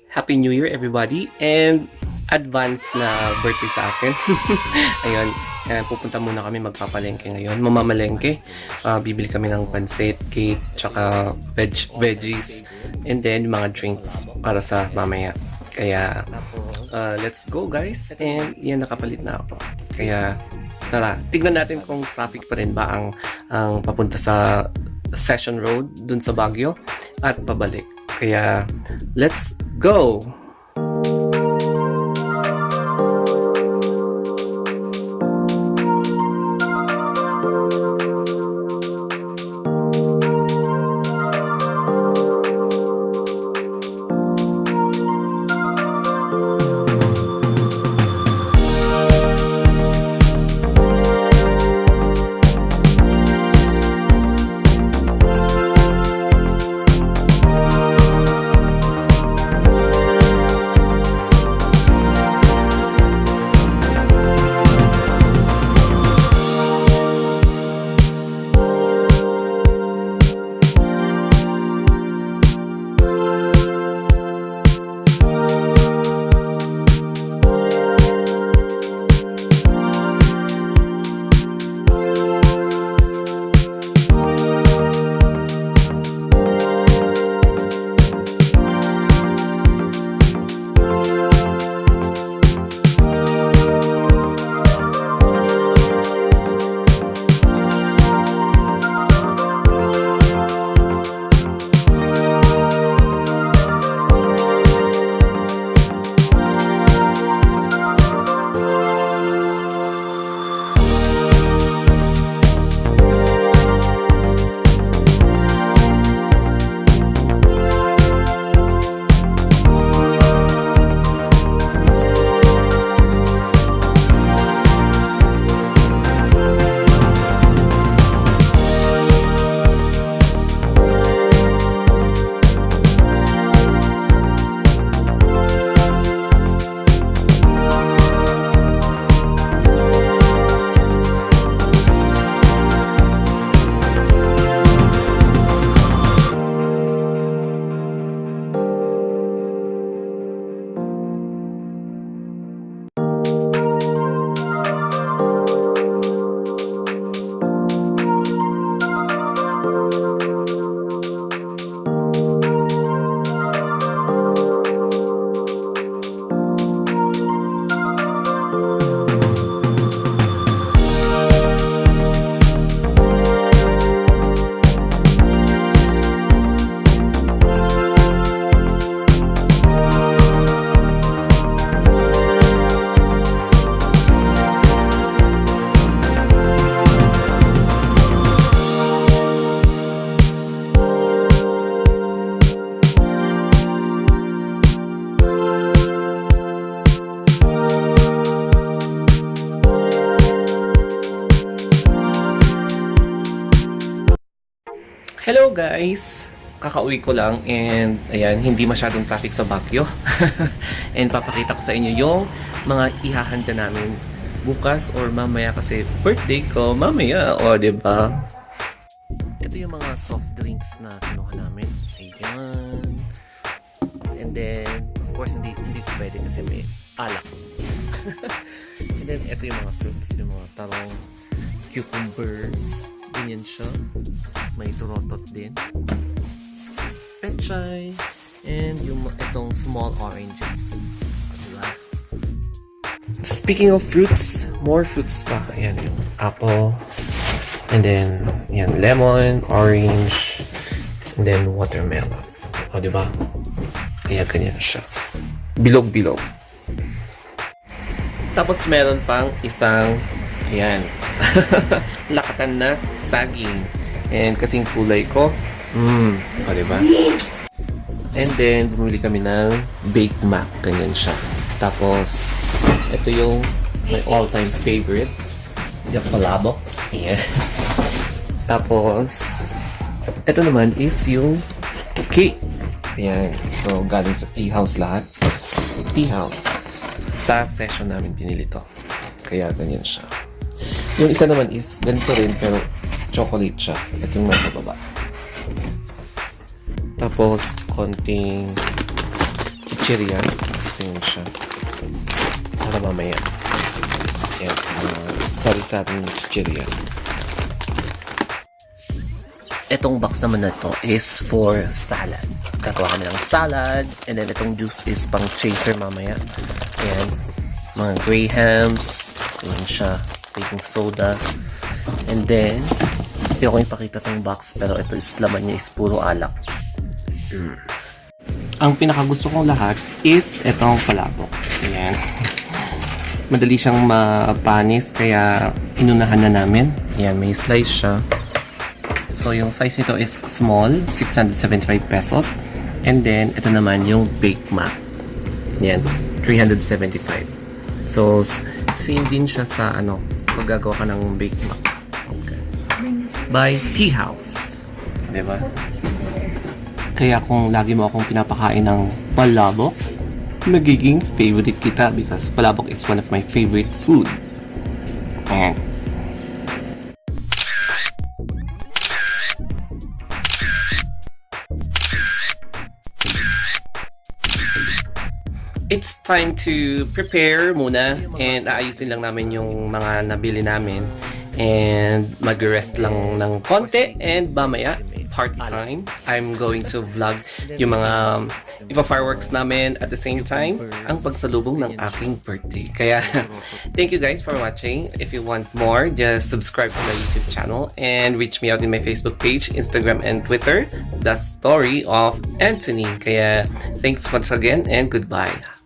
Happy New Year everybody and advance na birthday sa akin. Ayun, pupunta muna kami, magpapalengke ngayon. Mamamalengke. Bibili kami ng pansit, cake, tsaka veggies, and then mga drinks para sa mamaya. Kaya let's go guys. And yan, nakapalit na ako. Kaya tara, tignan natin kung traffic pa rin ba ang papunta sa Session Road dun sa Baguio at pabalik. Kaya let's go! Hello guys! Kakauwi ko lang and ayan, hindi masyadong traffic sa Baguio. And papakita ko sa inyo yung mga ihahanda namin bukas or mamaya kasi birthday ko mamaya, o diba? Ito yung mga soft drinks na kinuha namin. Ayan. And then, of course, hindi pwede kasi may alak. And then, ito yung mga fruits, yung mga talong, cucumber, ganyan siya. May turotot din. Pechay. And yung itong small oranges. Diba? Speaking of fruits, more fruits pa. Ayan yung apple. And then, yan, lemon, orange, and then watermelon. O, diba? Kaya ganyan siya. Bilog-bilog. Tapos meron pang isang, ayan, lakatan na saging. And kasing kulay ko, o, diba? And then, bumili kami ng baked mac. Ganyan siya. Tapos, ito yung my all-time favorite. Yung palabok. Yeah. Tapos, ito naman is yung cake. Ayan. So, galing sa tea house lahat. Tea house. Sa session namin pinili to. Kaya ganyan siya. Yung isa naman is ganito rin pero chocolate siya. Ito yung nasa baba. Tapos, konting chichirya. Ganyan siya. Para mamaya. Ayan. Sari-saring chichirya. Itong box naman na to is for salad. Kakawa kami ng salad. And then itong juice is pang chaser mamaya. Ayan. Mga grahams. Ayan siya. Baking soda. And then, hindi ko ipakita tong box. Pero ito is laman niya is puro alak. Ang pinakagusto kong lahat is itong palabok. Ayan. Madali siyang mapanis. Kaya inunahan na namin. Ayan. May slice siya. So, yung size nito is small, 675 pesos. And then, ito naman yung baked mac. Yan, 375. So, same din siya sa, pag gagawa ka ng baked mac. Okay. By Tea House. Diba? Kaya kung lagi mo akong pinapakain ng palabok, magiging favorite kita because palabok is one of my favorite food. Ayan. It's time to prepare muna and aayusin lang namin yung mga nabili namin and mag-rest lang ng konti and mamaya party time. I'm going to vlog yung mga ipa-fireworks namin at the same time ang pagsalubong ng aking birthday. Kaya thank you guys for watching. If you want more, just subscribe to my YouTube channel and reach me out in my Facebook page, Instagram and Twitter, The Story of Anthony. Kaya thanks once again and goodbye.